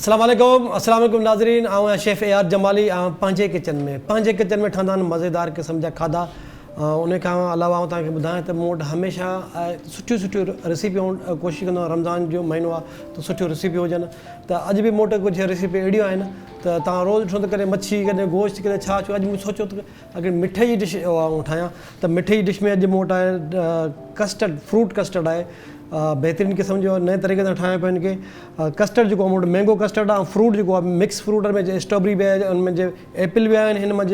अस्सलाम वालेकुम नाज़रीन, आऊं शेफ़ AR जमाली। पंहिंजे किचन में ठहंदा आहिनि मज़ेदार क़िस्म जा खाधा। उन खां अलावा आऊं तव्हांखे ॿुधायां त मूं वटि हमेशह सुठियूं रेसिपियूं कोशिशि कंदो आहियां। रमज़ान जो महीनो आहे त सुठियूं रेसिपियूं हुजनि। त अॼु बि मूं वटि कुझु रेसिपी अहिड़ियूं आहिनि त तव्हां रोज़ु ॾिठो त कॾहिं मच्छी, कॾहिं गोश्त, कॾहिं छा अॼु मूं सोचियो त अगरि मिठे जी डिश ठाहियां त मिठे जी डिश में अॼु मूं वटि आहे कस्टर्ड, फ्रूट कस्टर्ड आहे। बेहतरीन क़िस्म जो नए तरीक़े सां ठाहियां पियो हिनखे। कस्टर्ड जेको आहे मूं वटि मैंगो कस्टर्ड आहे, फ्रूट जेको आहे मिक्स फ्रूट में स्ट्रॉबेरी बि आहे, हुनमें एप्पल बि आहिनि, हिन में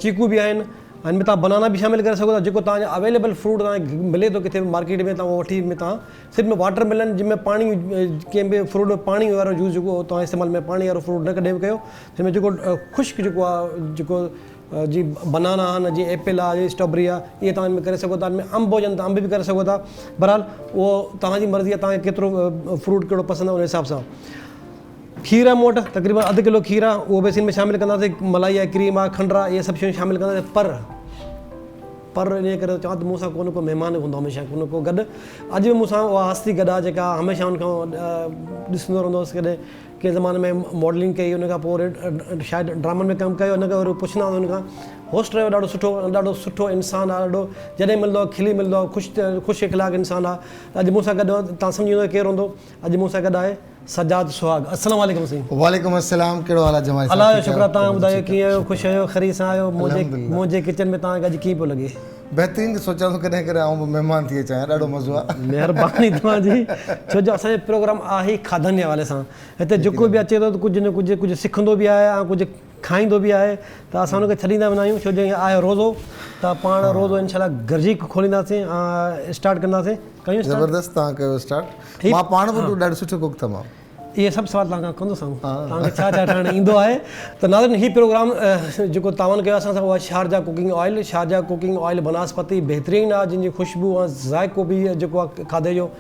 चीकू बि आहिनि, हिन में तव्हां बनाना बि शामिलु करे सघो था। जेको तव्हांजो अवेलेबल फ्रूट तव्हांखे मिले थो किथे मार्केट में, तव्हां वठी में तव्हां सिर्फ़ु में वाटर मिलन जंहिंमें पाणी, कंहिं बि फ्रूट में पाणी वारो यूज़ जेको तव्हां इस्तेमालु में पाणी वारो फ्रूट न कॾहिं बि कयो। हिन में जेको ख़ुश्क जेको आहे, जेको जी बनाना आहे, जीअं एप्पल आहे, जीअं स्ट्रॉबेरी आहे, इहे तव्हां हिन में करे सघो था। हिन में अंब हुजनि त अंब बि करे सघो था। बहरहाल उहो तव्हांजी मर्ज़ी आहे, तव्हांखे केतिरो फ्रूट कहिड़ो पसंदि आहे उन हिसाब सां। खीर आहे मूं वटि, तक़रीबन अधु किलो खीर आहे, उहो बि हिन में शामिलु कंदासीं। मलाई आहे, क्रीम आहे, खंडु आहे, इहे सभु शयूं शामिलु कंदासीं। पर इन करे चवां त मूंसां को न को महिमान हूंदो हमेशह, को न को गॾु। अॼु बि मूंसां उहा हस्ती गॾु आहे जेका हमेशह हुनखां ॾिसंदो रहंदो हुउसि। कॾहिं कंहिं ज़माने में मॉडलिंग कई, हुन खां पोइ शायदि ड्रामनि में कमु कयो, हुनखे वरी पुछंदा हुआ हुनखां। होस्ट रहियो, ॾाढो सुठो इंसानु आहे, ॾाढो जॾहिं मिलंदो आहे खिली मिलंदो आहे, ख़ुशि इख़लाक़ इंसानु आहे। अॼु मूंसां गॾु तव्हां सम्झी वेंदो केरु हूंदो। अॼु मूंसां गॾु आहे सजाद सुहाग। अस्सलाम वालेकुम साईं। वालेकुम अस्सलाम। कहिड़ो हाल आहे जमाली? अल्लाह जो शुक्र आहे। तव्हां ॿुधायो कीअं आहियो? ख़ुशि आहियो? खरी सां आहियो? मुंहिंजे किचन में तव्हांखे अॼु कीअं पियो लॻे? बहितरीन। सोचां थो कॾहिं कॾहिं आऊं महिमान थी अचां, ॾाढो मज़ो आहे। महिरबानी तव्हांजी। छो जो असांजो प्रोग्राम आहे ई खाधनि जे हवाले सां। हिते जेको बि अचे थो त कुझु न कुझु सिखंदो बि आहे ऐं कुझु खाईंदो बि आहे। त असां हुनखे छॾींदा बि न आहियूं। छो जो हीअं आहे रोज़ो, त पाण रोज़ो इनशाला गरजी खोलींदासीं ऐं स्टार्ट कंदासीं। कयूं ज़बरदस्त। तव्हां कयो स्टार्ट। मां पाण बि ॾाढो सुठो कुक अथमि। इहे सभु सवाल तव्हां खां कंदोसीं, तव्हांखे छा छा ठाहिणु ईंदो आहे। त नाज़रीन, हीउ प्रोग्राम जेको तव्हां कयो असां सां, उहा शारजा कुकिंग ऑयल बनास्पति बहितरीनु आहे, जंहिंजी ख़ुशबू ऐं ज़ाइक़ो बि जेको आहे खाधे जो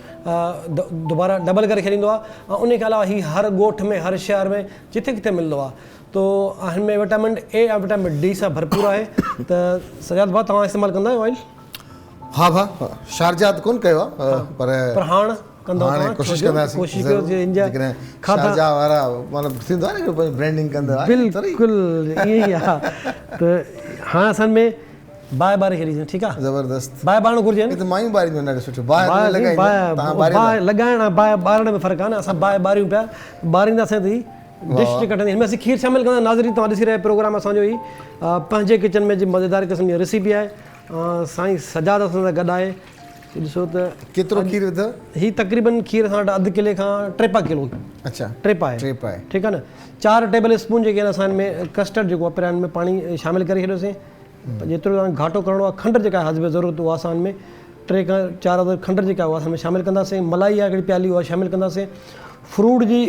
दुबारा डबल करे छॾींदो आहे। ऐं उन खां अलावा हीउ हर ॻोठ में, हर शहर में जिथे किथे मिलंदो आहे। तो हिन में विटामिन ए ऐं विटामिन डी सां भरपूर आहे। त सजाद भाउ, तव्हां इस्तेमालु कंदा आहियो ऑयल? हा भाउ, शारजा त कोन कयो आहे, पर हाणे कोशिशि कंदासीं। शारजा वारा मतिलबु थींदो आहे न, ब्रांडिंग कंदो आहे। बिल्कुलु ईअं ई आहे। त हाणे असां में बाहि ॿारे छॾीसीं, ठीकु आहे? ज़बरदस्त। बाहि ॿारणु घुरिजे न? मायूं ॿारींदियूं ॾाढो सुठो। बाहि लॻाइण ऐं बाहि ॿारण में फ़र्क़ु आहे न। असां बाहि ॿारियूं पिया, ॿारींदासीं त डिश जे कटंदी। हिन में असीं खीर शामिलु कंदा। नाज़रीन, तव्हां ॾिसी रहिया प्रोग्राम असांजो ई पंहिंजे किचन में जी मज़ेदार क़िस्म जी रेसिपी आहे। साईं सजाद असां सां गॾु आहे। ॾिसो त केतिरो खीर विधो? हीउ तक़रीबन खीर असां वटि अधु किले खां 3 किलो। अच्छा, 3 आहे, ठीकु आहे न। 4 टेबल स्पून जेके आहिनि असां हिन में कस्टर्ड जेको आहे पहिरियां हिन में पाणी शामिलु करे छॾियोसीं। जेतिरो तव्हांखे घाटो करिणो आहे, खंडु जेका आहे हज़ब ज़रूरत, उहा असां हिन में 3 खां 4 अदद खंडु जेका आहे उहा असां में शामिलु कंदासीं। मलाई आहे हिकिड़ी प्याली, उहा शामिलु कंदासीं। फ्रूट जी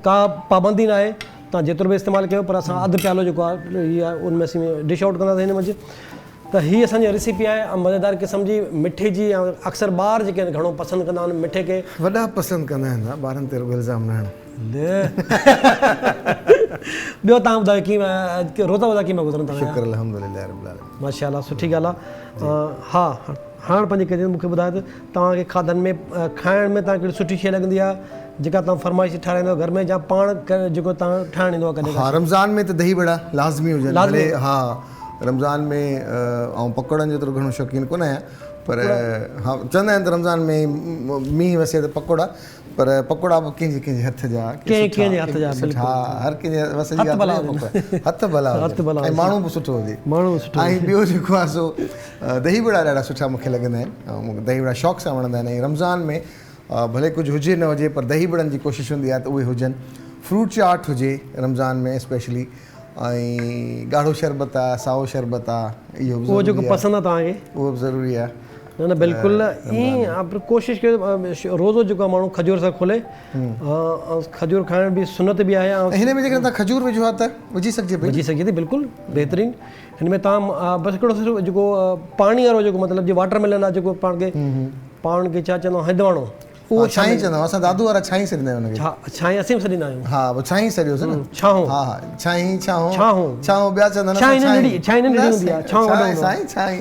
का पाबंदी न आहे, तव्हां जेतिरो बि इस्तेमालु कयो, पर असां अधु प्यालो जेको आहे हीअ आहे उनमें असीं डिश आउट कंदासीं हिन मंझि। त हीअ असांजी रेसिपी आहे मज़ेदार क़िस्म जी, मिठे जी। ऐं अक्सर ॿार जेके आहिनि घणो पसंदि कंदा आहिनि मिठे खे। वॾा पसंदि कंदा आहिनि, ॿारनि ते इल्ज़ाम न हणो। ॿियो तव्हां ॿुधायो कीअं रोज़ा वोज़ा कीअं गुज़रनि था? शुक्र अल्हम्दुलिल्लाह रब्बिल आलमीन। माशाअल्लाह, सुठी ॻाल्हि आहे। हा, हाणे पंहिंजे किचन मूंखे ॿुधायो त तव्हांखे खाधनि में खाइण में तव्हांखे कहिड़ी सुठी शइ लॻंदी आहे जेका तव्हां फरमाइश ठाराईंदो घर में, या पाण जेको तव्हां ठाहिणु ईंदो आहे कॾहिं? हा, रमज़ान में त दही बड़ा लाज़मी हुजनि। हा, रमज़ान में ऐं पकोड़नि जो एतिरो घणो शौक़ीन कोन आहियां, पर हा चवंदा आहिनि त रमज़ान में मींहुं वसे त पकोड़ा, पर पकोड़ा बि कंहिंजे हथ जा, कंहिंजे हथ जा। हा, हर कंहिंजे वसे जी हथ भला ऐं माण्हू बि सुठो हुजे। ऐं ॿियो जेको आहे सो दही बड़ा ॾाढा सुठा मूंखे लॻंदा आहिनि, ऐं मूंखे दही बड़ा शौक़ सां वणंदा आहिनि। ऐं रमज़ान में भले कुझु हुजे न हुजे, पर दही बड़नि जी कोशिशि हूंदी आहे त उहे हुजनि। फ्रूट चाट हुजे रमज़ान में स्पेशली, ऐं ॻाढ़ो शरबत आहे, साओ शरबत आहे, इहो उहो जेको पसंदि आहे तव्हांखे, उहो बि ज़रूरी आहे। न न बिल्कुलु ईअं कोशिशि कयो रोज़ो जेको आहे माण्हू खजूर सां खोले। खजूर खाइण बि सुनत बि आहे। ऐं हिन में जेकॾहिं तव्हां खजूर विझो आहे त विझी सघिजे थी, बिल्कुलु बहितरीनु। हिन में तव्हां बसि हिकिड़ो सिर्फ़ु जेको पाणी वारो जेको मतिलबु जीअं वाटर मिलन आहे, जेको पाण खे छा चवंदो आहे हिंदवाणो, उहो छाई चवंदा आहियूं असां दादू वारा छाई सॾींदा आहियूं हुनखे छाई असीं बि सॾींदा आहियूं हा पोइ छाई सॾियोसि न छाऊं हा हा छाई छाऊं छाऊं छाऊं ॿिया चवंदा छाई नंढड़ी हूंदी आहे छाऊं वॾो हूंदो छाई छाई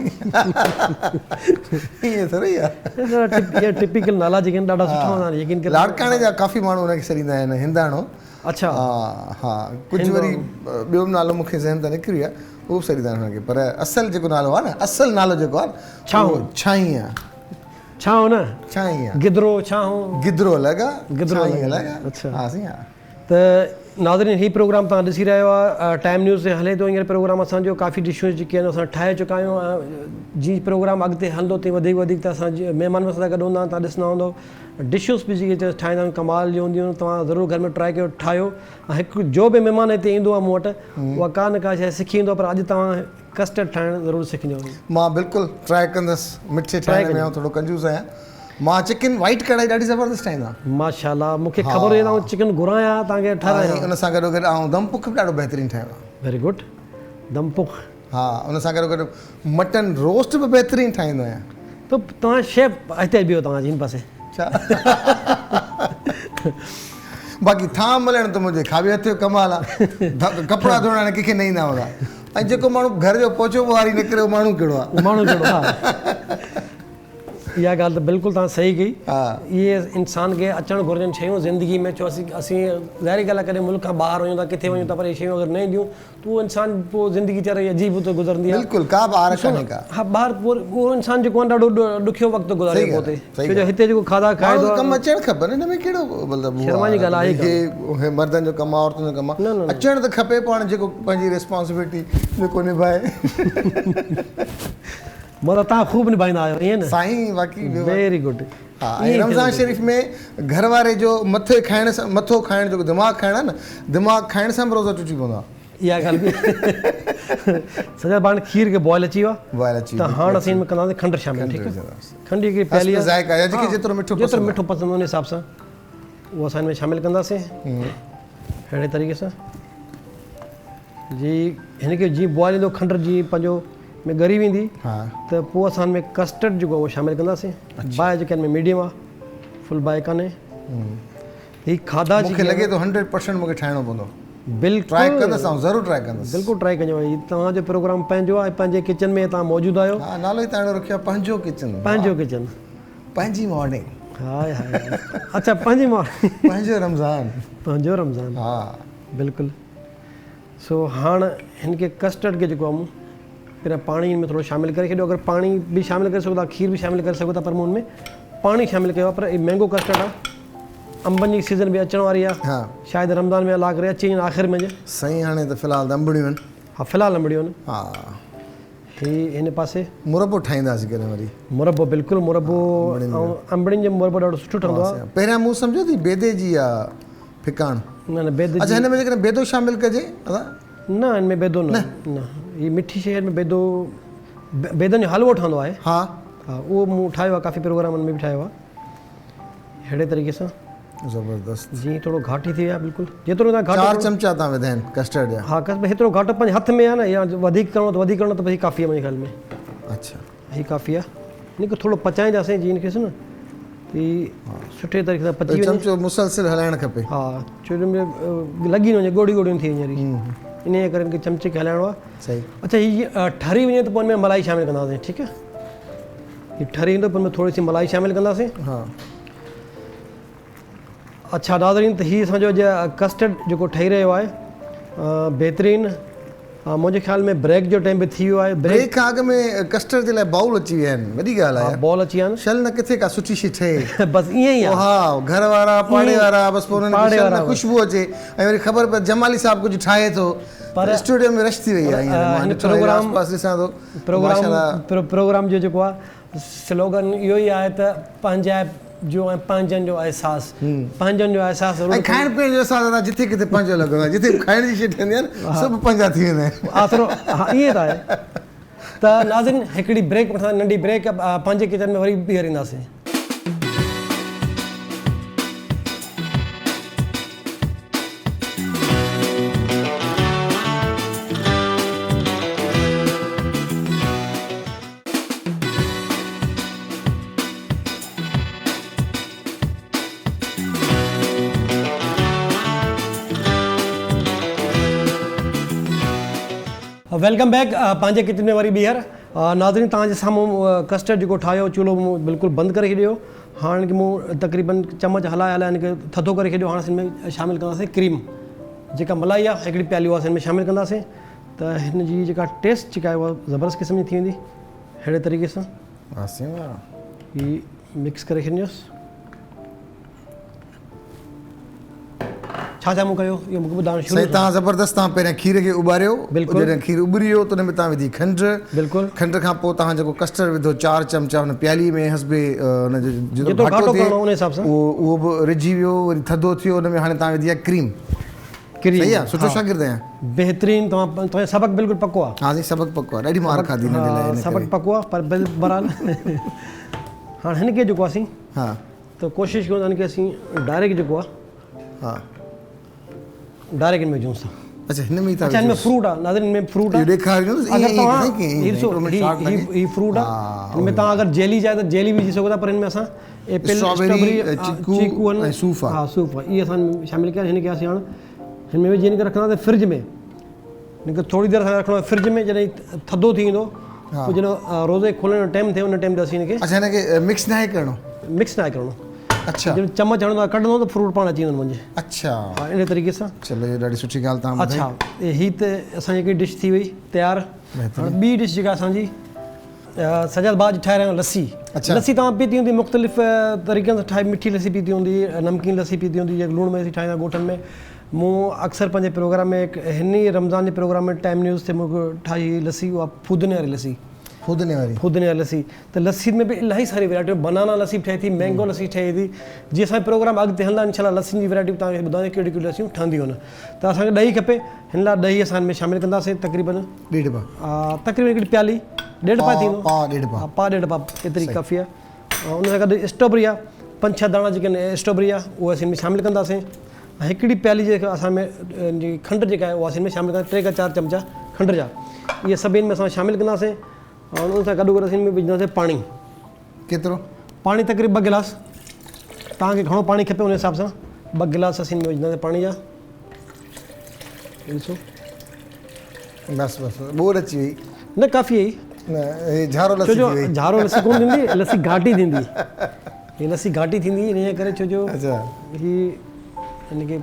ईअं थोरी आहे ये टिपिकल नाला जेके आहिनि ॾाढा सुठा हूंदा आहिनि यकीन लाड़काणे जा काफ़ी माण्हू हुनखे सॾींदा आहिनि हिंदाणो अच्छा हा हा कुझु वरी ॿियो नालो मूंखे ज़हन त निकिरी आहे उहो बि सॾींदा आहिनि हुनखे पर असुलु जेको नालो आहे न असुलु नालो जेको आहे छाऊं छाई आहे छाऊं न छाई आहे गिदरो छाऊं गिदरो अलॻि आहे गिदरो छाई अलॻि आहे अच्छा हा साईं हा त नाज़रीन ही प्रोग्राम तव्हां ॾिसी रहियो आहे टाइम न्यूज़ ते हले थो हींअर प्रोग्राम असांजो काफ़ी डिशूं जेके आहिनि असां ठाहे चुका आहियूं जीअं प्रोग्राम अॻिते हलंदो तीअं वधीक वधीक त असां महिमान सां गॾु हूंदा तव्हां ॾिसंदा हूंदव डिशूस बि जेके ठाहींदा आहियूं कमाल जूं हूंदियूं तव्हां ज़रूरु घर में ट्राए कयो ठाहियो ऐं हिकु जो बि महिमान हिते ईंदो आहे मूं वटि उहा का न का शइ सिखी ईंदो आहे पर अॼु तव्हां कस्टर्ड ठाहिणु ज़रूरु सिखिजो मां बिल्कुलु ट्राए कंदुसि मिठे ठाहिण में थोरो कंजूस आहियां मां चिकन वाइट कढ़ाई ॾाढी ज़बरदस्त ठाहींदो आहियां माशाल्लाह मूंखे ख़बर हुई त चिकन घुरायां तव्हांखे ठाहिरायां उन सां गॾो गॾु ऐं दम पुख बि ॾाढो बहितरीनु ठाहियो आहे वेरी गुड दम पुख हा उन सां गॾो गॾु मटन रोस्ट बि बहितरीनु ठाहींदो आहियां त तव्हां शेफ हिते बीहो तव्हां जिन पासे छा बाक़ी थाम मिलण त मुंहिंजे खाॿे हथ जो कमाल आहे कपिड़ा धोइण हाणे कंहिंखे न ईंदा हूंदा ऐं जेको माण्हू घर जो पोचो ॿुहारी निकिरे उहो माण्हू कहिड़ो आहे माण्हू कहिड़ो हा इहा ॻाल्हि त बिल्कुलु तव्हां सही कई इहे इंसान खे अचणु घुरिजनि शयूं ज़िंदगी में छो असीं ज़ाहिरी ॻाल्हि आहे कॾहिं मुल्क खां ॿाहिरि वञूं था किथे वञूं था पर इहे शयूं अगरि न ईंदियूं त उहो इंसान पोइ ज़िंदगी वीचारे अजीब थो गुज़रंदी आहे बिल्कुलु का ॿाहिरि कान्हे का हा ॿाहिरि पोइ उहो इंसान जेको आहे ॾाढो ॾुखियो वक़्तु गुज़ारे पियो हुते छो जो हिते जेको खाधा खाए थो कमु अचणु खपे हिन में कहिड़ो मतिलबु शर्मा जी ॻाल्हि आहे मर्दनि जो कमु आहे औरतुनि जो कमु आहे अचणु त खपे पाण जेको पंहिंजी रिस्पॉन्सिबिलिटी जेको निभाए मतिलबु तव्हां ख़ूब निभाईंदा आहियो ईअं न साईं बाक़ी वेरी गुड हा ऐं रमज़ान शरीफ़ में घर वारे जो मथे खाइण सां मथो खाइण जेको दिमाग़ु खाइण आहे न दिमाग़ु खाइण सां बि रोज़ो टुटी पवंदो आहे इहा ॻाल्हि बि सॼा पाण खीर खे बॉइल अची वियो आहे त हाणे असीं हिन में कंदासीं खंडु शामिल ठीकु आहे खंडु हिकिड़ी पहली जेतिरो मिठो पसंदि उन हिसाब सां उहो असां हिन में शामिलु कंदासीं अहिड़े तरीक़े सां जी हिनखे जीअं बॉइल ईंदो खंडु जीअं पंहिंजो में ॻरी वेंदी त पोइ असां हिन में कस्टर्ड जेको आहे उहो शामिलु कंदासीं बाहि जेके हिन में मीडियम आहे फुल बाहि कान्हे हीअ खाधा मूंखे लॻे थो 100% मूंखे ठाहिणो पवंदो बिल्कुलु ट्राए कंदुसि ऐं ज़रूरु ट्राए कंदुसि बिल्कुलु ट्राए कजो तव्हांजो प्रोग्राम पंहिंजो आहे पंहिंजे किचन में तव्हां मौजूदु आहियो हा नालो ई तव्हां रखियो आहे पंहिंजो किचन पंहिंजी मॉर्निंग हाय हाय अच्छा पंहिंजी मॉर्निंग पंहिंजो रमज़ान हा बिल्कुलु सो हाणे हिनखे कस्टर्ड खे जेको आहे मूं पहिरियां पाणी में थोरो शामिलु करे छॾियो अगरि पाणी बि शामिलु करे सघो था खीर बि शामिलु करे सघो था पर मूं हुन में पाणी शामिलु कयो आहे पर मैंगो कस्टर्ड आहे अंबनि जी सीज़न बि अचण वारी आहे शायदि रमज़ान में अलाह करे अची वञनि आख़िर में साईं हाणे त फ़िलहालु अंबड़ियूं आहिनि हा फ़िलहालु अंबड़ियूं आहिनि हा हीअ हिन पासे मुरबो ठाहींदासीं कॾहिं वरी मुरबो बिल्कुलु मुरबो ऐं अंबड़ियुनि जो मुरबो ॾाढो सुठो ठहंदो आहे पहिरियां मूं सम्झो थी बेदे जी आहे फिकाण न बेदे अच्छा हिन में जेकॾहिं बेदो शामिलु कजे न हिन में बेदो न हीअ मिठी शइ में बेदो बेदनि जो हलवो ठहंदो आहे हा हा उहो मूं ठाहियो आहे काफ़ी प्रोग्रामनि में बि ठाहियो आहे अहिड़े तरीक़े सां ज़बरदस्त जीअं थोरो घाटी थी वियो आहे बिल्कुलु जेतिरो तव्हां घाटो 4 चमचा तव्हां विधा आहिनि कस्टर्ड जा हा हेतिरो घाटो पंहिंजे हथ में आहे न या वधीक करिणो त वधीक करिणो त भई काफ़ी आहे मुंहिंजे ख़्याल में अच्छा हीअ काफ़ी आहे हिनखे थोरो पचाईंदासीं जीअं हिनखे न की सुठे तरीक़े सां पची वञे चमचो मुसलसिल हलाइणु खपे हा छो जो लॻी न वञे ॻोड़ी ॻोड़ियूं थी वञे इन जे करे हिनखे चमचे खे हलाइणो आहे सही अच्छा हीअ ठरी वञे त पोइ हिन में मलाई शामिलु कंदासीं ठीकु आहे हीअ ठरी ईंदो पोइ हिन में थोरी सी मलाई शामिलु कंदासीं हा अच्छा नाज़रीन त हीअ असांजो कस्टर्ड जेको ठही रहियो आहे बहितरीनु मुंहिंजे ख़्याल में ब्रेक जो टाइम बि थी वियो आहे ब्रेक खां अॻु में कस्टर्ड जे लाइ बाउल अची विया आहिनि वॾी ॻाल्हि आहे बॉल अची विया आहिनि शल न किथे का सुठी शइ ठहे बसि ईअं ई आहे हा घर वारा पाड़े वारा बसि पोइ उन्हनि खे ख़ुशबू अचे ऐं वरी ख़बर पए जमाली साहिब कुझु ठाहे थो पर स्टूडियो में रश थी वई आहे प्रोग्राम जो जेको आहे स्लोगन इहो ई आहे त पंहिंजाइप जो ऐं पंहिंजनि जो अहसासु पंहिंजनि जो अहसासु खाइण पीअण जो अहसासु जिथे किथे पंहिंजो लॻंदो आहे जिथे खाइण जी शइ ठहंदी आहे न सभु पंहिंजा थी वेंदा आहिनि आसिरो हा ईअं त आहे त नाज़रीन हिकिड़ी ब्रेक वठंदा नंढी ब्रेक पंहिंजे किचन में वरी ॿीहर ईंदासीं वेलकम बैक पंहिंजे किचन में वरी ॿीहर नाज़रीन तव्हांजे साम्हूं कस्टर्ड जेको ठाहियो चूल्हो मूं बिल्कुलु बंदि करे छॾियो हाणे की मूं तक़रीबन चमच हलाए हलाए हिनखे थधो करे छॾियो हाणे हिन में शामिलु कंदासीं क्रीम जेका मलाई आहे हिकिड़ी प्याली उहा हिन में शामिलु कंदासीं त हिन जी जेका टेस्ट जेका आहे उहा ज़बरदस्त क़िस्म जी थी वेंदी अहिड़े तरीक़े सां ही मिक्स करे छॾियोसि छा छा मूं कयो इहो मूंखे ॿुधाइणु शुरू सही तव्हां ज़बरदस्त तव्हां पहिरियों खीर खे उॿारियो बिल्कुलु जॾहिं खीर उॿरी वियो त हुन में तव्हां विधी खंड बिल्कुलु खंड खां पोइ तव्हां जेको कस्टर्ड विधो 4 चमचा हुन प्याली में हसबे हुन जो जेतिरो घाटो करणो उन हिसाब सां उहो बि रिझी वियो वरी थधो थियो हुन में हाणे तव्हां विधी आहे क्रीम सही आहे सुठो शागिर्द आहियां बहितरीनु तव्हांजो सबक़ु बिल्कुलु पको आहे हा साईं सबक़ु पको आहे ॾाढी मार खाधी हिन लाइ सबक़ु पको आहे पर बहरहाल हाणे हिनखे जेको असीं हा त कोशिशि कयूं हिनखे असीं डायरेक्ट जेको आहे हा डायरेक्ट हिन में विझूं था अच्छा हिन में अच्छा हिन में फ्रूट आहे नाज़रीन हिन में फ्रूट आहे ॾेखारियो अगरि तव्हां ही फ्रूट आहे हिन में तव्हां अगरि जेली चाहे त जेली विझी सघो था पर हिन में असां एपल स्ट्रॉबेरी चीकू ऐं सूफ़ आहे हा सूफ़ आहे इहे असां शामिलु कया हिनखे असीं हाणे हिन में विझी हिनखे रखंदासीं फ्रिज में हिनखे थोरी देरि सां रखिणो आहे फ्रिज में जॾहिं थधो थी वेंदो पोइ जॾहिं रोज़े खोलण जो टाइम थिए उन टाइम ते असीं हिनखे अच्छा हिनखे मिक्स न आहे करिणो मिक्स न आहे करिणो अच्छा जॾहिं चमच हणंदो आहे कढंदो त फ्रूट पाण अची वेंदो मुंहिंजे अच्छा हा इन तरीक़े सां चलो इहो ॾाढी सुठी ॻाल्हि तव्हां अच्छा ही त असांजी हिकिड़ी डिश थी वई तयारु हाणे ॿी डिश जेका असांजी सजाद बाज ठाहे रहिया आहियूं लस्सी लस्सी तव्हां पीती हूंदी मुख़्तलिफ़ तरीक़नि सां ठाहे मिठी लस्सी पीती हूंदी नमकीन लस्सी पीती हूंदी जेका लूण में असीं ठाहींदा ॻोठनि में मूं अक्सर पंहिंजे प्रोग्राम में हिन ई रमज़ान जे प्रोग्राम में टाइम न्यूज़ ते मूंखे ठाही लस्सी उहा फूदने वारी लस्सी फूदने वारी लस्सी त लस्सी में बि इलाही सारी वैरायटियूं बनाना लस्सी ठहे थी मैंगो लस्सी ठहे थी जीअं असांजो प्रोग्राम अॻिते हलंदा इनशाला लस्सी जी वैरायटियूं तव्हांखे ॿुधाईंदे कहिड़ियूं कहिड़ियूं लस्सियूं ठहंदियूं आहिनि त असांखे ॾही खपे हिन लाइ ॾही असां हिन में शामिलु कंदासीं तक़रीबन हिकिड़ी प्याली ॾेढ पा थींदो पा ॾेढ पा एतिरी काफ़ी आहे ऐं उन सां गॾु स्ट्रॉबेरी आहे 5-6 दाणा जेके आहिनि स्ट्रॉबेरी आहे उहा असीं हिन में शामिलु कंदासीं ऐं हिकिड़ी प्याली जेका असां में खंड जेका आहे उहा असीं हिन में शामिलु कंदासीं 3 खां 4 चमचा खंड जा इहे सभिनि में असां शामिलु कंदासीं और उन सां गॾु असीं में विझंदासीं पाणी केतिरो पाणी तक़रीबन 2 गिलास तव्हांखे घणो पाणी खपे उन हिसाब सां 2 गिलास असीं में विझंदासीं पाणी जा ॾिसो बसि बोर अची वई न काफ़ी आई झारो लस्सी कोन थींदी लस्सी घाटी थींदी हीअ लस्सी घाटी थींदी इन करे छो जो ही हिनखे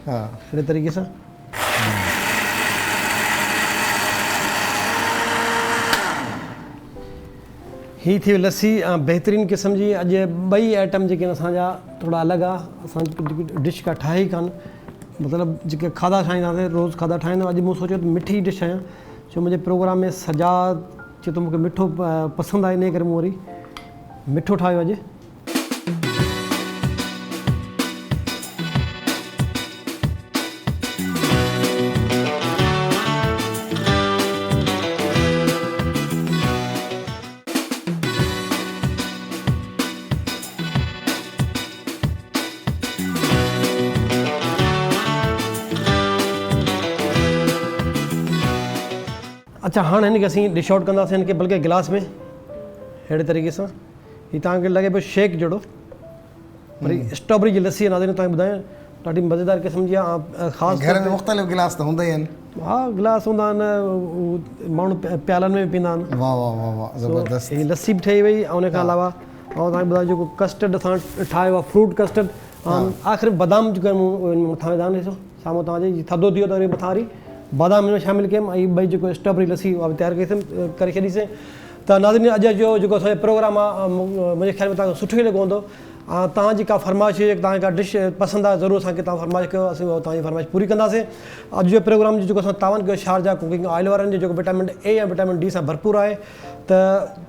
हा अहिड़े तरीक़े सां ही थी लस्सी बहितरीनु क़िस्म जी अॼु ॿई आइटम जेके आहिनि असांजा थोरा अलॻि आहे असां डिश का ठाहे ई कान मतिलबु जेके खाधा ठाहींदासीं रोज़ु खाधा ठाहींदा अॼु मूं सोचियो त मिठी डिश आहियां छो मुंहिंजे प्रोग्राम में सजाद चए थो मूंखे मिठो पसंदि आहे इन करे मूं वरी मिठो ठाहियो अॼु अच्छा हाणे हिनखे असीं डिश आउट कंदासीं हिनखे बल्कि गिलास में अहिड़े तरीक़े सां हीअ तव्हांखे लॻे पियो शेक जहिड़ो वरी स्ट्रॉबेरी जी लस्सी नाज़रीन तव्हांखे ॿुधायां ॾाढी मज़ेदार क़िस्म जी आहे ख़ासि घर में मुख़्तलिफ़ गिलास त हूंदा ई आहिनि हा गिलास हूंदा आहिनि माण्हू प्यालनि में बि पीअंदा आहिनि हीअ लस्सी बि ठही वई ऐं उन खां अलावा ऐं तव्हांखे ॿुधायो जेको कस्टर्ड असां ठाहियो आहे फ्रूट कस्टर्ड आख़िर बादाम जेको मूं मथां विधा आहिनि ॾिसो साम्हूं तव्हांजे थधो थियो त वरी मथां वरी बादाम हिन में शामिलु कयमि ऐं ॿई जेको स्ट्रॉबेरी लस्सी उहा बि तयारु करे छॾीसीं त नाज़रीन अॼु जो जेको असांजो प्रोग्राम आहे मुंहिंजे ख़्याल में तव्हांखे सुठो ई लॻो हूंदो तव्हांजी का फरमाइश हुजे तव्हांखे का डिश पसंदि आहे ज़रूरु असांखे तव्हां फरमाइश कयो असीं तव्हांजी फरमाइश पूरी कंदासीं अॼु जो प्रोग्राम जेको असां तावन कयो शारजा कुकिंग ऑयल वारनि जो जेको विटामिन ए ऐं विटामिन डी सां भरपूर आहे त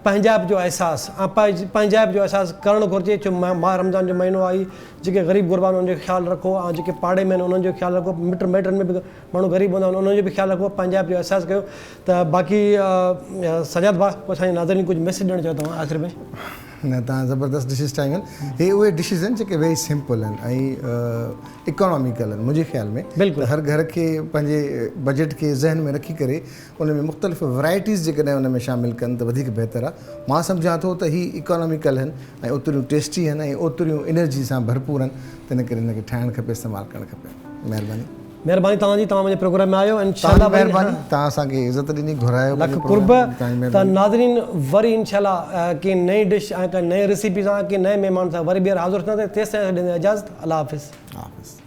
पंहिंजाइप जो अहसासु पंहिंजाइप जो अहसासु करणु घुरिजे छो माह रमज़ान जो महीनो आई जेके ग़रीब गुरबा आहिनि उनजो ख़्यालु रखो ऐं जेके पाड़े में आहिनि उन्हनि जो ख़्यालु रखो मिट माइटनि में बि माण्हू ग़रीब हूंदा आहिनि उन्हनि जो बि ख़्यालु रखो पंहिंजाइप जो अहसासु कयो त बाक़ी सजाद भाउ असांजे नाज़रीन कुझु मैसेज ॾियणु चाहियो तव्हां आख़िर में न तव्हां ज़बरदस्त डिशिस ठाहियूं आहिनि हे उहे डिशिस आहिनि जेके वेरी सिंपल आहिनि ऐं इकोनॉमिकल आहिनि मुंहिंजे ख़्याल में बिल्कुलु हर घर खे पंहिंजे बजट खे ज़हन में रखी करे उन में मुख़्तलिफ़ वैराइटीज़ जेकॾहिं उन में शामिलु कनि त वधीक बहितरु आहे मां सम्झां थो त हीअ इकोनॉमिकल आहिनि ऐं ओतिरियूं टेस्टी आहिनि ऐं ओतिरियूं एनर्जी सां भरपूर आहिनि त इन करे हिनखे ठाहिणु खपे इस्तेमालु करणु खपे महिरबानी महिरबानी तव्हांजी, तव्हां मुंहिंजे प्रोग्राम में आयो इंशाल्लाह। महिरबानी, तव्हां असांखे इज़त ॾिनी, घुरायो, लख कुर्ब। त नाज़रीन वरी इंशाल्लाह की नई डिश ऐं का नई रेसिपी सां की नए महिमान सां वरी ॿीहर हाज़िर थींदासीं। तेसिताईं ॾींदे इजाज़त। अल्लाह हाफ़िज़।